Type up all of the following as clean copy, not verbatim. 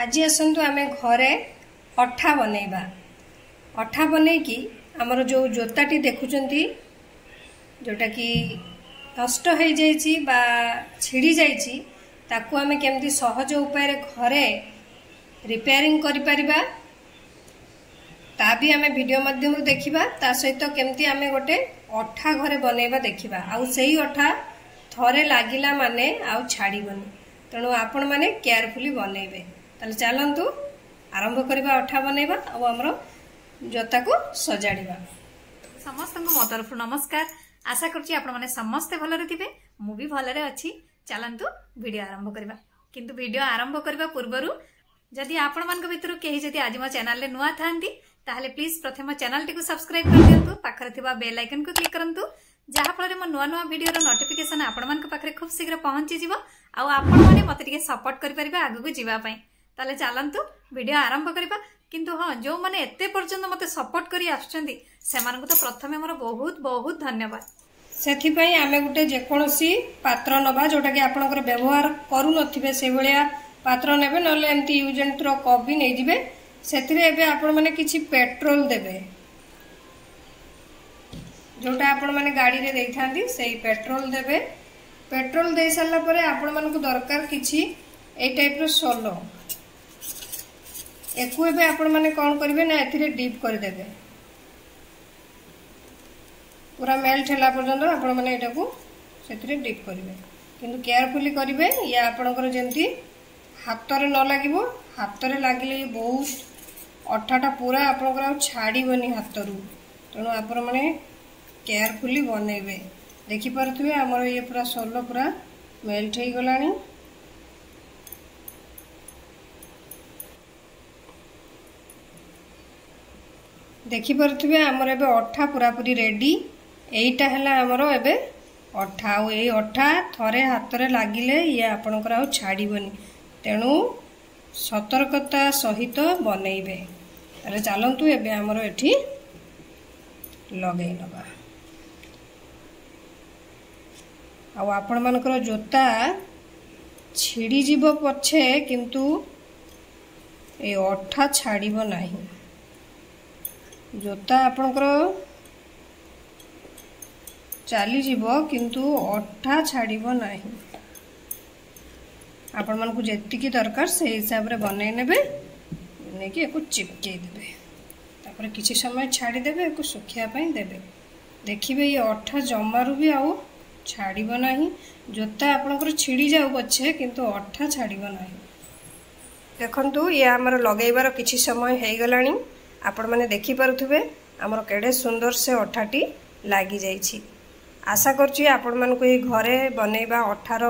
आज आसतु आम घरे अठा बनैबा। अठा बनैकी आमर जो जोताटी देखुचंती जोटा कि नष्ट हो जाइछि बा छिड़ी जाइछि ताकू आमे केमती सहज उपाय घरे रिपेयरिंग करि परिबा ता भी आमे वीडियो माध्यम देखिबा। ता सहित केमती आमे गोटे अठा घरे बनैबा देखिबा। आउ सेही अठा थरे लागिला माने आउ छाड़ीबनी। तेणु आपण माने केयरफुली बनैबे। ताले चलंतु आरंभ करबा अठा बनैबा आ हमरो जोता को सजाड़ीबा। समस्त मो तरफ नमस्कार। आशा करछि आपण माने समस्त भलरे थिबे। मु भी भलरे अछि। चलंतु वीडियो आरंभ करबा। किंतु वीडियो आरंभ करबा पूर्वरु जदि आपण मानक भितरु केही जदि आज मो चैनल ले नुआ थांती ताहले प्लीज प्रथम चैनल टी को सब्सक्राइब कर दियंतु। पाखरे थिबा बेल आइकन को क्लिक करंतु जहा फଳରେ मो नुआ नुआ वीडियो रो नोटिफिकेशन आपण मानक पाखरे खूब शीघ्र पहुंची जिवो आ आपण माने मते टिके सपोर्ट करि परिबा आगु को जिवा पई। ताले चलंतु वीडियो आरंभ करबा। किंतु हाँ जो माने एते पर्यंत मते सपोर्ट करी आछंती सेमानकु तो प्रथमे मोर बहुत बहुत धन्यवाद। सेथि पई आमे गुटे जे कोनोसी पात्र नबा जोटा कि आपनकर व्यवहार करू नथिबे से भलिया पात्र नेबे नले एमती यूज एंड थ्रो कप भी नै जिवे। सेथिरे एबे आपण माने किछि पेट्रोल देबे जोटा आपण माने गाड़ी रे देइथांती सेही पेट्रोल देबे। पेट्रोल दे सारला परे आपण मानकु दरकार किछि ए टाइप रो सोलो एकु एबे आपण माने कोन करिवे ना एथिरे डीप कर देबे। पूरा मेल्ट होला पर्यंत आपण माने एटा को सेथिरे डीप करिवे। किंतु केयरफुली करिवे या आपनकर जेंती हाथ रे न लागिवो। हाथ रे लागिले बहुत अठाटा पूरा आपनकर छाड़ीबनी हाथ रु। तेणु आपण माने केयरफुली बनैबे। देखि परथुवे हमर ये पूरा सोलो पूरा मेल्ट हे गलानी। देखि परथुवे हमर एबे अठा पूरा पूरी रेडी। एइटा हला हमर एबे अठा आ ए अठा थरे हाथ रे लागिले ये आपनकर आ छाड़ीबनी। तेणु सतर्कता सहित बनैबे। अरे चलंतु एबे हमर एठी लगै नबा। आ आपण मानकर जोता छिड़ी जीवो पछे किंतु ए अठा छाड़ीबो नाही। जोता आपनकर चली जीवो किंतु अठा छाड़ीबो नाही। आपण मानकु जेतिकी दरकार से हिसाब रे बनै नेबे। नेकी एको चिपके देबे। तापर किछि समय छाड़ी देबे एको सुखिया पई देबे। देखिबे ये अठा जमारु भी आउ छाड़ीबो नाही। जोता आपनकर छिड़ी जाउ पछे किंतु अठा छाड़ीबो नाही। देखंतु ये हमर लगैबार किछि समय हे गलानी। आपण माने देखि परथुबे हमर केडे सुंदर से अठाटी लागी जाईछि। आशा करछि आपण मानकु ए घरे बनैबा अठार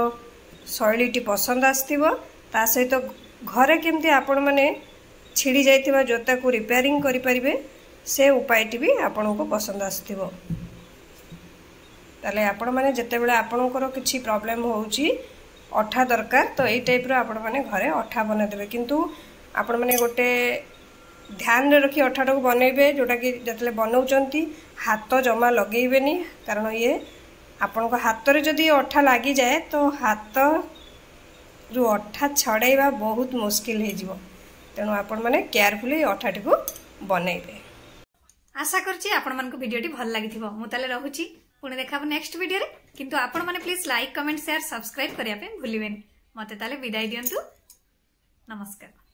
शैलीटी पसंद आस्थिबो। ता सहित घरे केमती आपण माने छिड़ी जाइथिबा जोता को रिपेयरिंग करि परिबे से उपायटी भी आपनको पसंद आस्थिबो। ताले आपण माने जते बेले आपनकर किछि प्रॉब्लम होउछि अठा दरकार तो ए टाइप रो आपण माने घरे अठा बना देबे। किंतु आपण माने गोटे ध्यान रे रखी अठाटा को बनैबे जोटा कि जतले बनौचंती हाथ जमा लगेइबेनी। कारण ये आपण को हाथ रे जदी अठा लागी जाए तो हाथ जो अठा छड़ाइबा बहुत मुश्किल हे जिवो। तेणु आपण माने केयरफुली अठाटी को बनैबे। आशा करछि आपण मन को वीडियो टी भल लागिथिबो। मु ताले रहूची पुणे देखाबो नेक्स्ट वीडियो रे। किंतु आपण माने please like comment share subscribe करिया पे भूलिबेनी। मते ताले विदाई दियंतु। नमस्कार।